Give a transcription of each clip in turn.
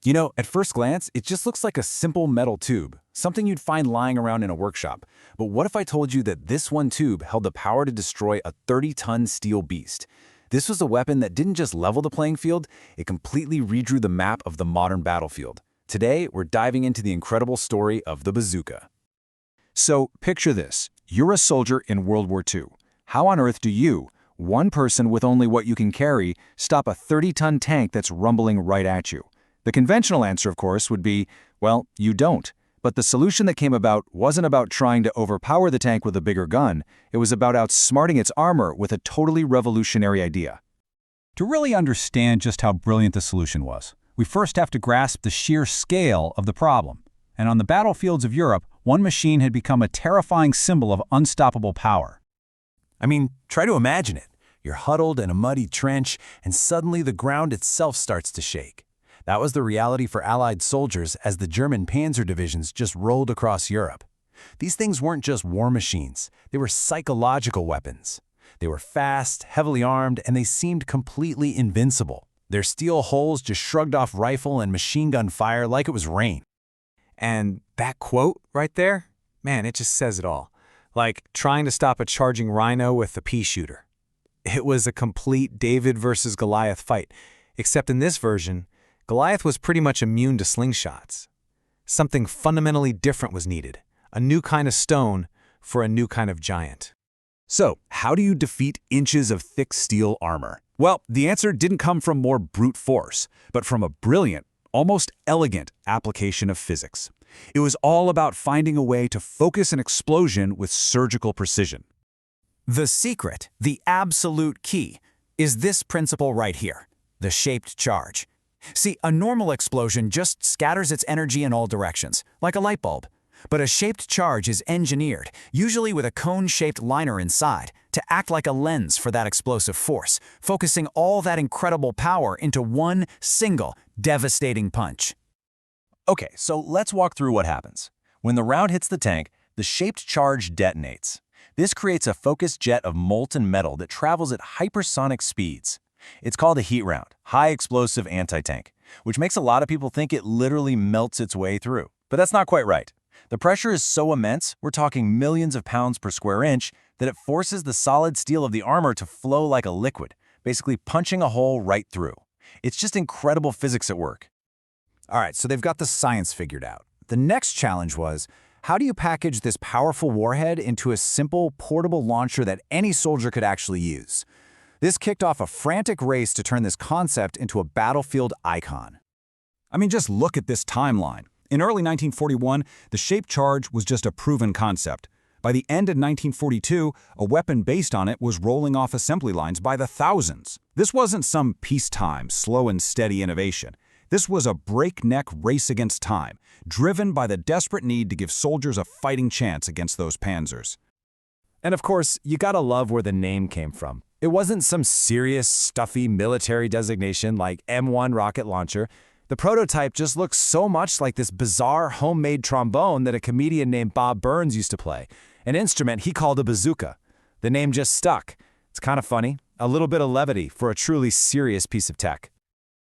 You know, at first glance, it just looks like a simple metal tube, something you'd find lying around in a workshop. But what if I told you that this one tube held the power to destroy a 30-ton steel beast? This was a weapon that didn't just level the playing field, it completely redrew the map of the modern battlefield. Today, we're diving into the incredible story of the bazooka. So, picture this. You're a soldier in World War II. How on earth do you, one person with only what you can carry, stop a 30-ton tank that's rumbling right at you? The conventional answer, of course, would be, well, you don't. But the solution that came about wasn't about trying to overpower the tank with a bigger gun. It was about outsmarting its armor with a totally revolutionary idea. To really understand just how brilliant the solution was, we first have to grasp the sheer scale of the problem. And on the battlefields of Europe, one machine had become a terrifying symbol of unstoppable power. I mean, try to imagine it. You're huddled in a muddy trench, and suddenly the ground itself starts to shake. That was the reality for Allied soldiers as the German panzer divisions just rolled across Europe. These things weren't just war machines, they were psychological weapons. They were fast, heavily armed, and they seemed completely invincible. Their steel hulls just shrugged off rifle and machine gun fire like it was rain. And that quote right there, man, it just says it all. Like trying to stop a charging rhino with a pea shooter. It was a complete David versus Goliath fight, except in this version, Goliath was pretty much immune to slingshots. Something fundamentally different was needed, a new kind of stone for a new kind of giant. So, how do you defeat inches of thick steel armor? Well, the answer didn't come from more brute force, but from a brilliant, almost elegant application of physics. It was all about finding a way to focus an explosion with surgical precision. The secret, the absolute key, is this principle right here, the shaped charge. See, a normal explosion just scatters its energy in all directions, like a light bulb. But a shaped charge is engineered, usually with a cone-shaped liner inside, to act like a lens for that explosive force, focusing all that incredible power into one single, devastating punch. Okay, so let's walk through what happens. When the round hits the tank, the shaped charge detonates. This creates a focused jet of molten metal that travels at hypersonic speeds. It's called a heat round, high explosive anti-tank, which makes a lot of people think it literally melts its way through. But that's not quite right. The pressure is so immense, we're talking millions of pounds per square inch, that it forces the solid steel of the armor to flow like a liquid, basically punching a hole right through. It's just incredible physics at work. All right, so they've got the science figured out. The next challenge was, how do you package this powerful warhead into a simple, portable launcher that any soldier could actually use? This kicked off a frantic race to turn this concept into a battlefield icon. I mean, just look at this timeline. In early 1941, the shaped charge was just a proven concept. By the end of 1942, a weapon based on it was rolling off assembly lines by the thousands. This wasn't some peacetime, slow and steady innovation. This was a breakneck race against time, driven by the desperate need to give soldiers a fighting chance against those panzers. And of course, you gotta love where the name came from. It wasn't some serious, stuffy military designation like M1 rocket launcher. The prototype just looks so much like this bizarre homemade trombone that a comedian named Bob Burns used to play, an instrument he called a bazooka. The name just stuck. It's kind of funny, a little bit of levity for a truly serious piece of tech.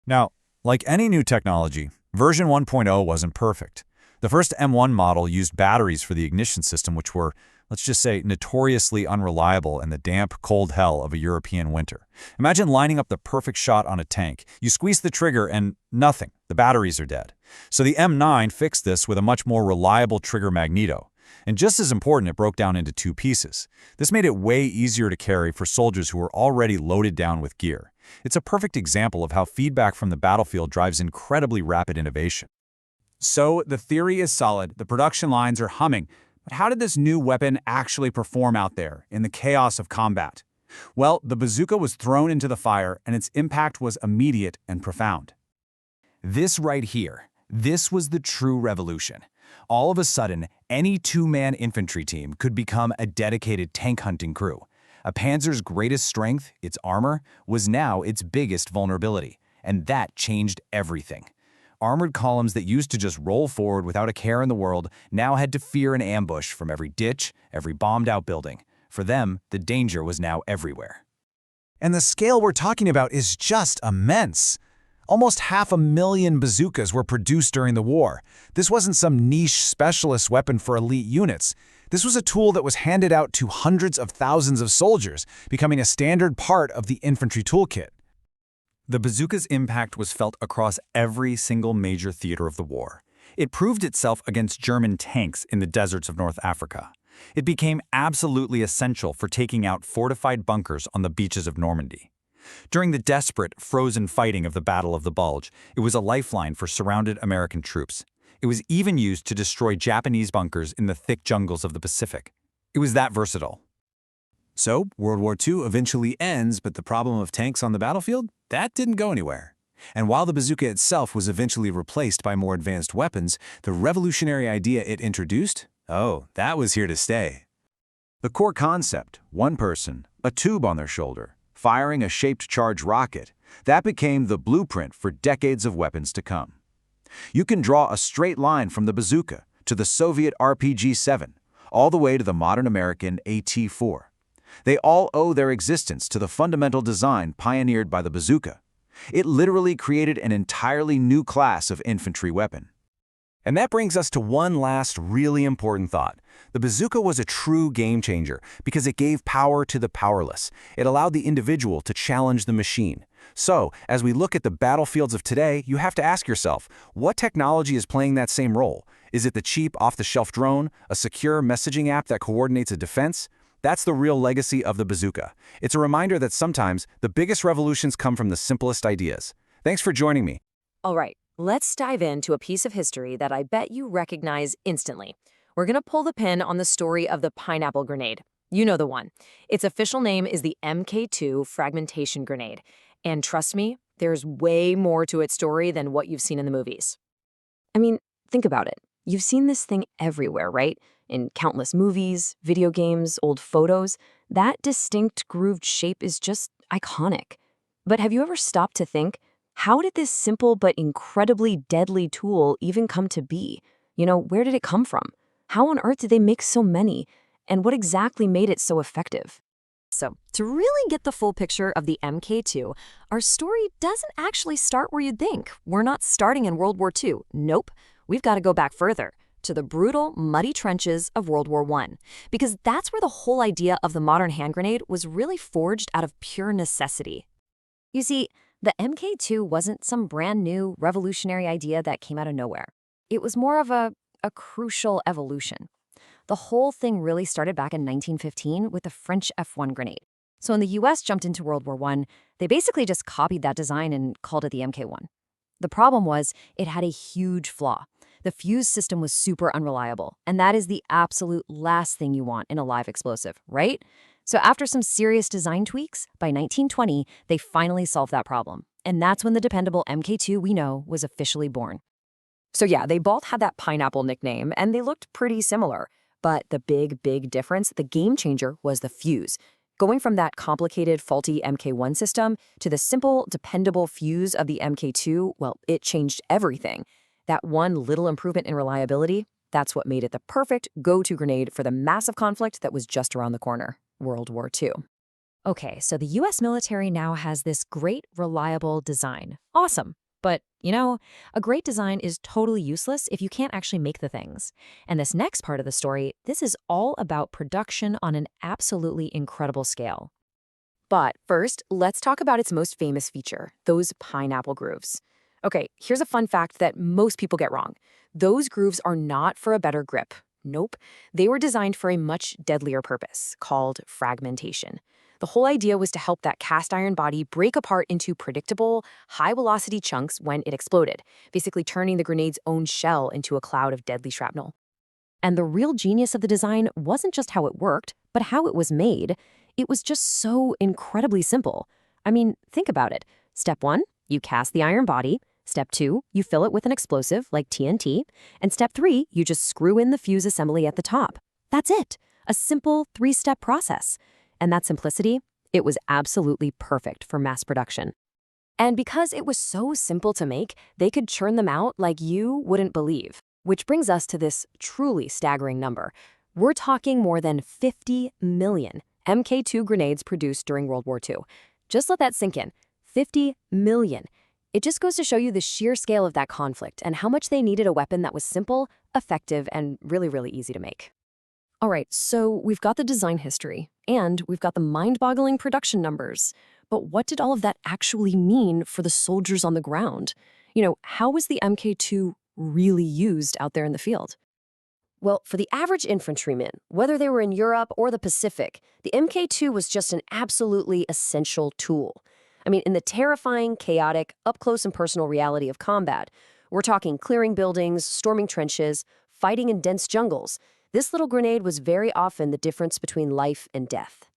Now, like any new technology, version 1.0 wasn't perfect. The first M1 model used batteries for the ignition system, which were, let's just say, notoriously unreliable in the damp, cold hell of a European winter. Imagine lining up the perfect shot on a tank. You squeeze the trigger and nothing. The batteries are dead. So the M9 fixed this with a much more reliable trigger magneto. And just as important, it broke down into two pieces. This made it way easier to carry for soldiers who were already loaded down with gear. It's a perfect example of how feedback from the battlefield drives incredibly rapid innovation. So the theory is solid, the production lines are humming. But how did this new weapon actually perform out there, in the chaos of combat? Well, the bazooka was thrown into the fire, and its impact was immediate and profound. This right here, this was the true revolution. All of a sudden, any two-man infantry team could become a dedicated tank hunting crew. A panzer's greatest strength, its armor, was now its biggest vulnerability, and that changed everything. Armored columns that used to just roll forward without a care in the world now had to fear an ambush from every ditch, every bombed-out building. For them, the danger was now everywhere. And the scale we're talking about is just immense. Almost 500,000 bazookas were produced during the war. This wasn't some niche specialist weapon for elite units. This was a tool that was handed out to hundreds of thousands of soldiers, becoming a standard part of the infantry toolkit. The bazooka's impact was felt across every single major theater of the war. It proved itself against German tanks in the deserts of North Africa. It became absolutely essential for taking out fortified bunkers on the beaches of Normandy. During the desperate, frozen fighting of the Battle of the Bulge, it was a lifeline for surrounded American troops. It was even used to destroy Japanese bunkers in the thick jungles of the Pacific. It was that versatile. So, World War II eventually ends, but the problem of tanks on the battlefield? That didn't go anywhere. And while the bazooka itself was eventually replaced by more advanced weapons, the revolutionary idea it introduced? Oh, that was here to stay. The core concept, one person, a tube on their shoulder, firing a shaped charge rocket, that became the blueprint for decades of weapons to come. You can draw a straight line from the bazooka to the Soviet RPG-7, all the way to the modern American AT-4. They all owe their existence to the fundamental design pioneered by the bazooka. It literally created an entirely new class of infantry weapon. And that brings us to one last really important thought. The bazooka was a true game changer because it gave power to the powerless. It allowed the individual to challenge the machine. So, as we look at the battlefields of today, you have to ask yourself, what technology is playing that same role? Is it the cheap, off-the-shelf drone, a secure messaging app that coordinates a defense? That's the real legacy of the bazooka. It's a reminder that sometimes the biggest revolutions come from the simplest ideas. Thanks for joining me. All right, let's dive into a piece of history that I bet you recognize instantly. We're going to pull the pin on the story of the pineapple grenade. You know the one. Its official name is the MK2 fragmentation grenade. And trust me, there's way more to its story than what you've seen in the movies. I mean, think about it. You've seen this thing everywhere, right? In countless movies, video games, old photos. That distinct grooved shape is just iconic. But have you ever stopped to think, how did this simple but incredibly deadly tool even come to be? Where did it come from? How on earth did they make so many? And what exactly made it so effective? So, to really get the full picture of the MK2, our story doesn't actually start where you'd think. We're not starting in World War II. Nope. We've got to go back further, to the brutal, muddy trenches of World War I, because that's where the whole idea of the modern hand grenade was really forged out of pure necessity. You see, the MK2 wasn't some brand new, revolutionary idea that came out of nowhere. It was more of a crucial evolution. The whole thing really started back in 1915 with the French F-1 grenade. So when the US jumped into World War I, they basically just copied that design and called it the MK1. The problem was it had a huge flaw. The fuse system was super unreliable, and that is the absolute last thing you want in a live explosive, right? So after some serious design tweaks, by 1920, they finally solved that problem. And that's when the dependable MK2 we know was officially born. So yeah, they both had that pineapple nickname, and they looked pretty similar. But the big difference, the game changer, was the fuse. Going from that complicated, faulty MK1 system to the simple, dependable fuse of the MK2, well, it changed everything. That one little improvement in reliability, that's what made it the perfect go-to grenade for the massive conflict that was just around the corner, World War II. Okay, so the US military now has this great, reliable design. Awesome. But, a great design is totally useless if you can't actually make the things. And this next part of the story, this is all about production on an absolutely incredible scale. But first, let's talk about its most famous feature, those pineapple grooves. Okay, here's a fun fact that most people get wrong. Those grooves are not for a better grip. Nope. They were designed for a much deadlier purpose, called fragmentation. The whole idea was to help that cast iron body break apart into predictable, high-velocity chunks when it exploded, basically turning the grenade's own shell into a cloud of deadly shrapnel. And the real genius of the design wasn't just how it worked, but how it was made. It was just so incredibly simple. I mean, think about it. Step 1, you cast the iron body. Step 2, you fill it with an explosive like TNT. And step 3, you just screw in the fuse assembly at the top. That's it. A simple 3-step process. And that simplicity, it was absolutely perfect for mass production. And because it was so simple to make, they could churn them out like you wouldn't believe. Which brings us to this truly staggering number. We're talking more than 50 million MK2 grenades produced during World War II. Just let that sink in. 50 million. It just goes to show you the sheer scale of that conflict and how much they needed a weapon that was simple, effective, and really, really easy to make. All right, so we've got the design history, and we've got the mind-boggling production numbers. But what did all of that actually mean for the soldiers on the ground? How was the MK2 really used out there in the field? Well, for the average infantryman, whether they were in Europe or the Pacific, the MK2 was just an absolutely essential tool. I mean, in the terrifying, chaotic, up-close and personal reality of combat, we're talking clearing buildings, storming trenches, fighting in dense jungles. This little grenade was very often the difference between life and death.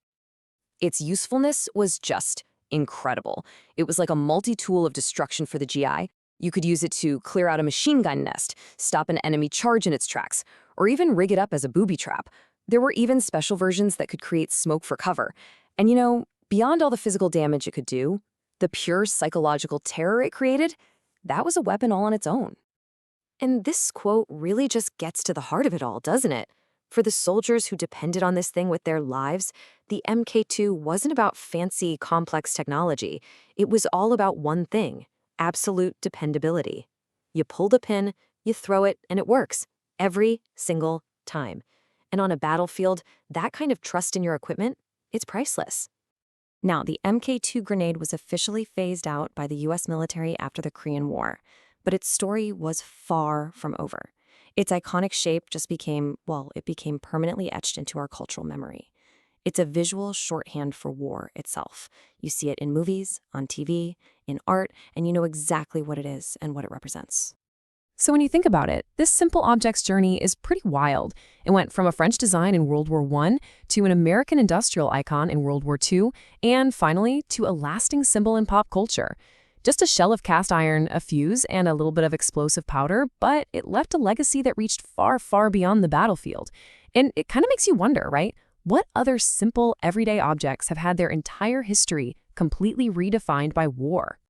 Its usefulness was just incredible. It was like a multi-tool of destruction for the GI. You could use it to clear out a machine gun nest, stop an enemy charge in its tracks, or even rig it up as a booby trap. There were even special versions that could create smoke for cover. And beyond all the physical damage it could do, the pure psychological terror it created, that was a weapon all on its own. And this quote really just gets to the heart of it all, doesn't it? For the soldiers who depended on this thing with their lives, the MK2 wasn't about fancy, complex technology. It was all about one thing: absolute dependability. You pull the pin, you throw it, and it works. Every single time. And on a battlefield, that kind of trust in your equipment, it's priceless. Now, the MK2 grenade was officially phased out by the US military after the Korean War, but its story was far from over. Its iconic shape just became permanently etched into our cultural memory. It's a visual shorthand for war itself. You see it in movies, on TV, in art, and you know exactly what it is and what it represents. So when you think about it, this simple object's journey is pretty wild. It went from a French design in World War I to an American industrial icon in World War II, and finally to a lasting symbol in pop culture. Just a shell of cast iron, a fuse, and a little bit of explosive powder, but it left a legacy that reached far, far beyond the battlefield. And it kind of makes you wonder, right? What other simple, everyday objects have had their entire history completely redefined by war?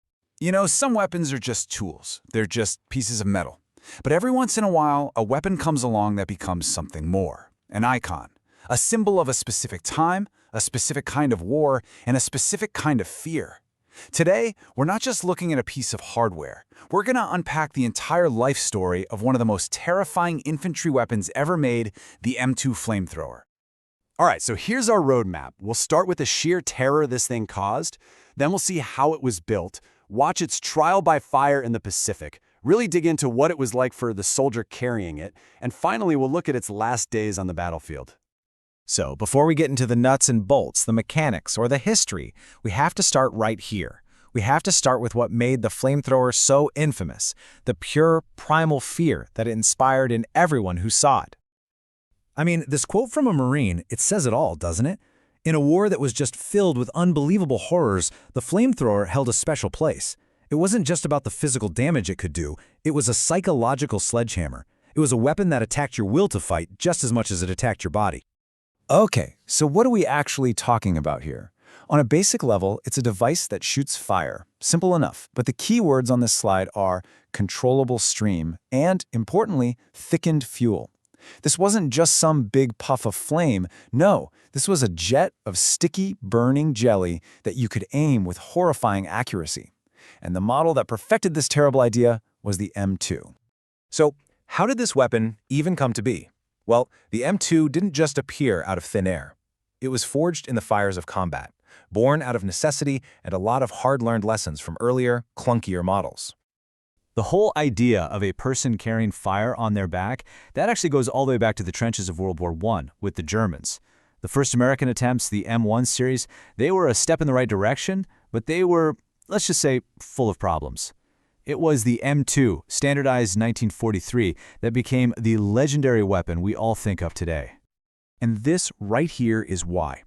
Some weapons are just tools. They're just pieces of metal. But every once in a while, a weapon comes along that becomes something more. An icon. A symbol of a specific time, a specific kind of war, and a specific kind of fear. Today, we're not just looking at a piece of hardware. We're going to unpack the entire life story of one of the most terrifying infantry weapons ever made, the M2 flamethrower. All right, so here's our roadmap. We'll start with the sheer terror this thing caused, then we'll see how it was built, watch its trial by fire in the Pacific, really dig into what it was like for the soldier carrying it, and finally we'll look at its last days on the battlefield. So, before we get into the nuts and bolts, the mechanics, or the history, we have to start right here. We have to start with what made the flamethrower so infamous, the pure, primal fear that it inspired in everyone who saw it. I mean, this quote from a Marine, it says it all, doesn't it? In a war that was just filled with unbelievable horrors, the flamethrower held a special place. It wasn't just about the physical damage it could do, it was a psychological sledgehammer. It was a weapon that attacked your will to fight just as much as it attacked your body. Okay, so what are we actually talking about here? On a basic level, it's a device that shoots fire. Simple enough, but the key words on this slide are controllable stream and, importantly, thickened fuel. This wasn't just some big puff of flame. No, this was a jet of sticky, burning jelly that you could aim with horrifying accuracy. And the model that perfected this terrible idea was the M2. So, how did this weapon even come to be? Well, the M2 didn't just appear out of thin air. It was forged in the fires of combat, born out of necessity and a lot of hard-learned lessons from earlier, clunkier models. The whole idea of a person carrying fire on their back, that actually goes all the way back to the trenches of World War I with the Germans. The first American attempts, the M1 series, they were a step in the right direction, but they were, let's just say, full of problems. It was the M2, standardized 1943, that became the legendary weapon we all think of today. And this right here is why.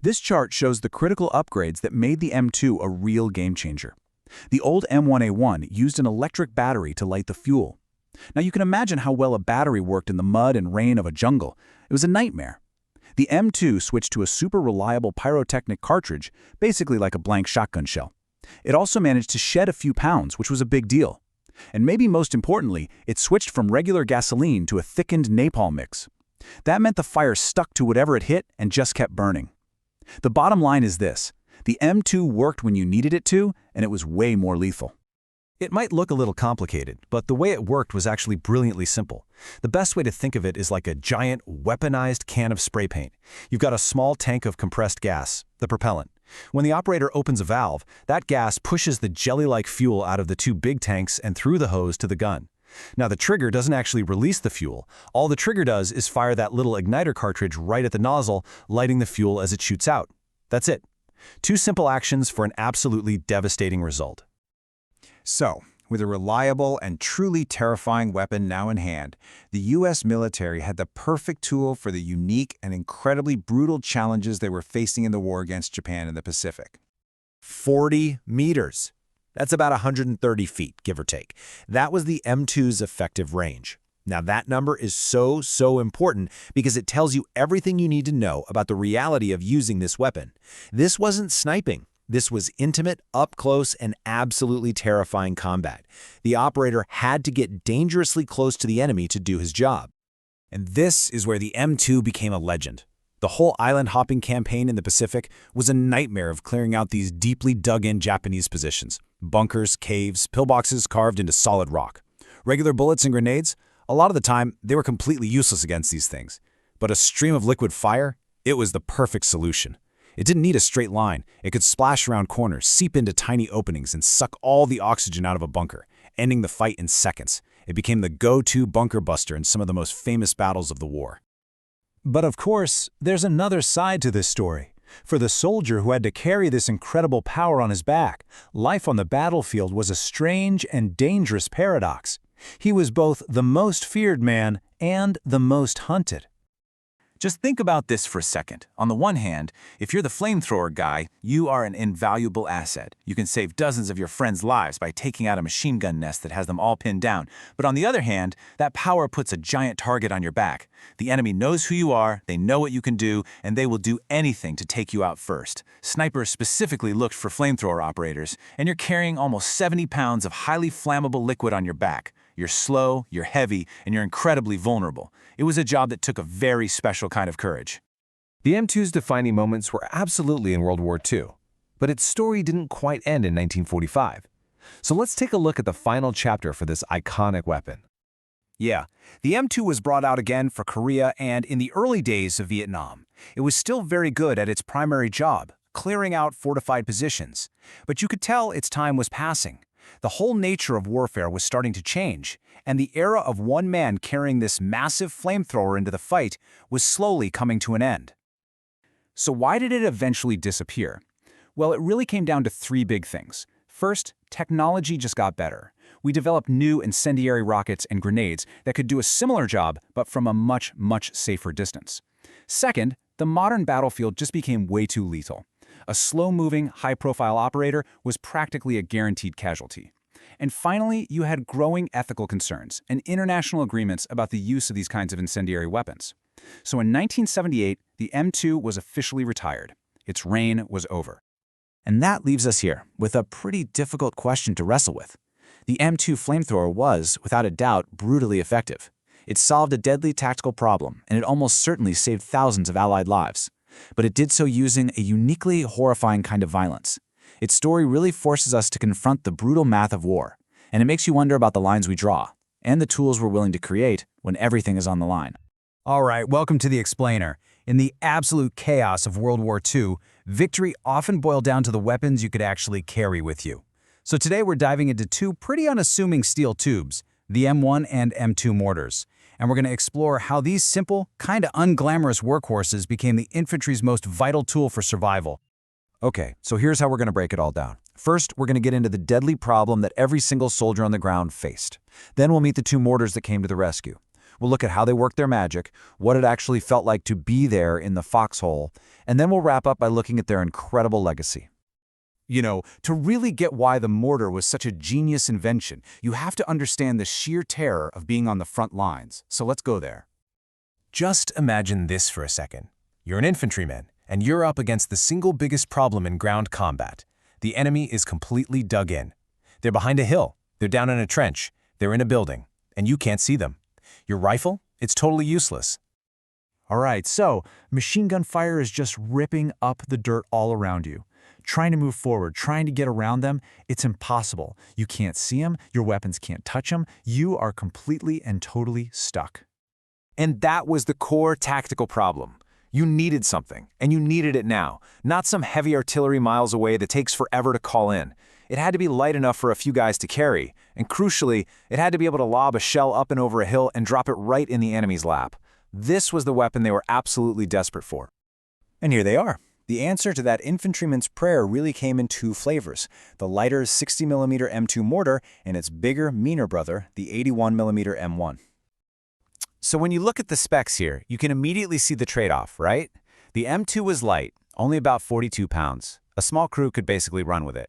This chart shows the critical upgrades that made the M2 a real game-changer. The old M1A1 used an electric battery to light the fuel. Now you can imagine how well a battery worked in the mud and rain of a jungle. It was a nightmare. The M2 switched to a super reliable pyrotechnic cartridge, basically like a blank shotgun shell. It also managed to shed a few pounds, which was a big deal. And maybe most importantly, it switched from regular gasoline to a thickened napalm mix. That meant the fire stuck to whatever it hit and just kept burning. The bottom line is this: the M2 worked when you needed it to, and it was way more lethal. It might look a little complicated, but the way it worked was actually brilliantly simple. The best way to think of it is like a giant, weaponized can of spray paint. You've got a small tank of compressed gas, the propellant. When the operator opens a valve, that gas pushes the jelly-like fuel out of the two big tanks and through the hose to the gun. Now, the trigger doesn't actually release the fuel. All the trigger does is fire that little igniter cartridge right at the nozzle, lighting the fuel as it shoots out. That's it. Two simple actions for an absolutely devastating result. So, with a reliable and truly terrifying weapon now in hand, the U.S. military had the perfect tool for the unique and incredibly brutal challenges they were facing in the war against Japan in the Pacific. 40 meters. That's about 130 feet, give or take. That was the M2's effective range. Now, that number is so important because it tells you everything you need to know about the reality of using this weapon. This wasn't sniping. This was intimate, up-close, and absolutely terrifying combat. The operator had to get dangerously close to the enemy to do his job. And this is where the M2 became a legend. The whole island-hopping campaign in the Pacific was a nightmare of clearing out these deeply dug-in Japanese positions. Bunkers, caves, pillboxes carved into solid rock. Regular bullets and grenades? A lot of the time, they were completely useless against these things. But a stream of liquid fire? It was the perfect solution. It didn't need a straight line. It could splash around corners, seep into tiny openings, and suck all the oxygen out of a bunker, ending the fight in seconds. It became the go-to bunker buster in some of the most famous battles of the war. But of course, there's another side to this story. For the soldier who had to carry this incredible power on his back, life on the battlefield was a strange and dangerous paradox. He was both the most feared man and the most hunted. Just think about this for a second. On the one hand, if you're the flamethrower guy, you are an invaluable asset. You can save dozens of your friends' lives by taking out a machine gun nest that has them all pinned down. But on the other hand, that power puts a giant target on your back. The enemy knows who you are, they know what you can do, and they will do anything to take you out first. Snipers specifically looked for flamethrower operators, and you're carrying almost 70 pounds of highly flammable liquid on your back. You're slow, you're heavy, and you're incredibly vulnerable. It was a job that took a very special kind of courage. The M2's defining moments were absolutely in World War II, but its story didn't quite end in 1945. So let's take a look at the final chapter for this iconic weapon. Yeah, the M2 was brought out again for Korea and in the early days of Vietnam. It was still very good at its primary job, clearing out fortified positions. But you could tell its time was passing. The whole nature of warfare was starting to change, and the era of one man carrying this massive flamethrower into the fight was slowly coming to an end. So why did it eventually disappear? Well, it really came down to three big things. First, technology just got better. We developed new incendiary rockets and grenades that could do a similar job, but from a much safer distance. Second, the modern battlefield just became way too lethal. A slow-moving, high-profile operator was practically a guaranteed casualty. And finally, you had growing ethical concerns and international agreements about the use of these kinds of incendiary weapons. So in 1978, the M2 was officially retired. Its reign was over. And that leaves us here with a pretty difficult question to wrestle with. The M2 flamethrower was, without a doubt, brutally effective. It solved a deadly tactical problem, and it almost certainly saved thousands of Allied lives. But it did so using a uniquely horrifying kind of violence. Its story really forces us to confront the brutal math of war, and it makes you wonder about the lines we draw, and the tools we're willing to create when everything is on the line. All right, welcome to The Explainer. In the absolute chaos of World War II, victory often boiled down to the weapons you could actually carry with you. So today we're diving into two pretty unassuming steel tubes, the M1 and M2 mortars. And we're going to explore how these simple, kinda unglamorous workhorses became the infantry's most vital tool for survival. Okay, so here's how we're going to break it all down. First, we're going to get into the deadly problem that every single soldier on the ground faced. Then we'll meet the two mortars that came to the rescue. We'll look at how they worked their magic, what it actually felt like to be there in the foxhole, and then we'll wrap up by looking at their incredible legacy. You know, to really get why the mortar was such a genius invention, you have to understand the sheer terror of being on the front lines. So let's go there. Just imagine this for a second. You're an infantryman, and you're up against the single biggest problem in ground combat. The enemy is completely dug in. They're behind a hill, they're down in a trench, they're in a building, and you can't see them. Your rifle? It's totally useless. All right, so machine gun fire is just ripping up the dirt all around you. trying to move forward, trying to get around them, it's impossible. You can't see them, your weapons can't touch them, you are completely and totally stuck. And that was the core tactical problem. You needed something, and you needed it now, not some heavy artillery miles away that takes forever to call in. It had to be light enough for a few guys to carry, and crucially, it had to be able to lob a shell up and over a hill and drop it right in the enemy's lap. This was the weapon they were absolutely desperate for. And here they are. The answer to that infantryman's prayer really came in two flavors, the lighter 60mm M2 mortar and its bigger, meaner brother, the 81mm M1. So when you look at the specs here, you can immediately see the trade-off, right? The M2 was light, only about 42 pounds. A small crew could basically run with it.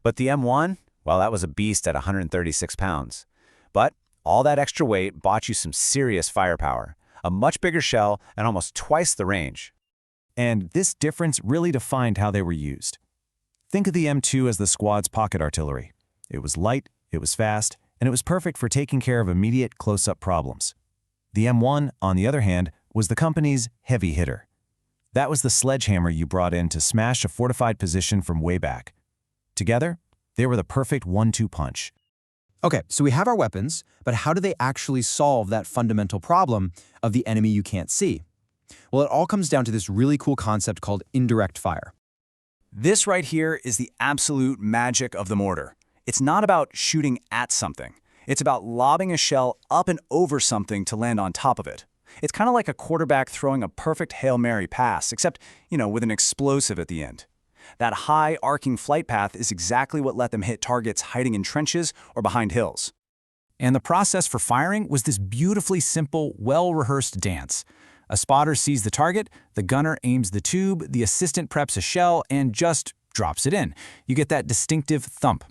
But the M1, well, that was a beast at 136 pounds. But all that extra weight bought you some serious firepower, a much bigger shell, and almost twice the range. And this difference really defined how they were used. Think of the M2 as the squad's pocket artillery. It was light, it was fast, and it was perfect for taking care of immediate close-up problems. The M1, on the other hand, was the company's heavy hitter. That was the sledgehammer you brought in to smash a fortified position from way back. Together, they were the perfect 1-2 punch. Okay, so we have our weapons, but how do they actually solve that fundamental problem of the enemy you can't see? Well, it all comes down to this really cool concept called indirect fire. This right here is the absolute magic of the mortar. It's not about shooting at something. It's about lobbing a shell up and over something to land on top of it. It's kind of like a quarterback throwing a perfect Hail Mary pass, except, with an explosive at the end. That high, arcing flight path is exactly what let them hit targets hiding in trenches or behind hills. And the process for firing was this beautifully simple, well-rehearsed dance. A spotter sees the target, the gunner aims the tube, the assistant preps a shell, and just drops it in. You get that distinctive thump.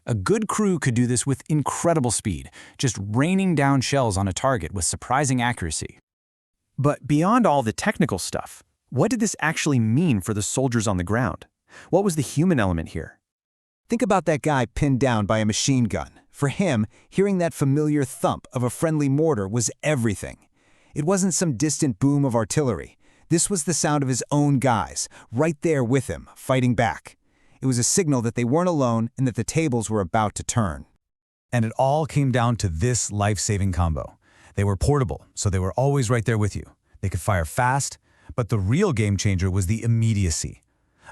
A good crew could do this with incredible speed, just raining down shells on a target with surprising accuracy. But beyond all the technical stuff, what did this actually mean for the soldiers on the ground? What was the human element here? Think about that guy pinned down by a machine gun. For him, hearing that familiar thump of a friendly mortar was everything. It wasn't some distant boom of artillery. This was the sound of his own guys, right there with him, fighting back. It was a signal that they weren't alone and that the tables were about to turn. And it all came down to this life-saving combo. They were portable, so they were always right there with you. They could fire fast, but the real game changer was the immediacy.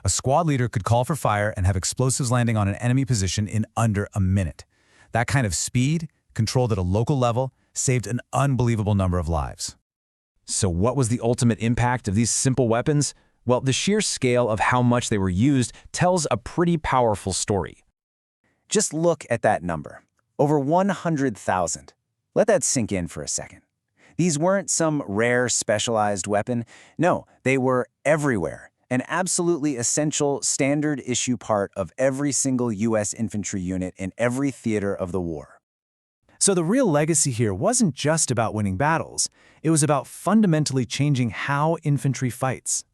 A squad leader could call for fire and have explosives landing on an enemy position in under a minute. That kind of speed, controlled at a local level, saved an unbelievable number of lives. So what was the ultimate impact of these simple weapons? Well, the sheer scale of how much they were used tells a pretty powerful story. Just look at that number. Over 100,000. Let that sink in for a second. These weren't some rare, specialized weapon. No, they were everywhere. An absolutely essential, standard-issue part of every single U.S. infantry unit in every theater of the war. So the real legacy here wasn't just about winning battles. It was about fundamentally changing how infantry fights.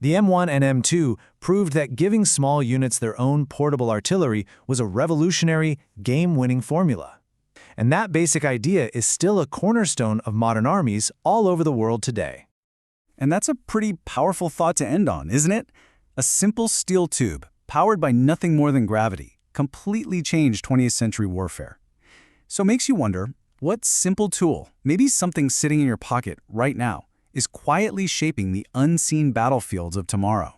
The M1 and M2 proved that giving small units their own portable artillery was a revolutionary, game-winning formula. And that basic idea is still a cornerstone of modern armies all over the world today. And that's a pretty powerful thought to end on, isn't it? A simple steel tube, powered by nothing more than gravity, completely changed 20th century warfare. So it makes you wonder, what simple tool, maybe something sitting in your pocket right now, is quietly shaping the unseen battlefields of tomorrow?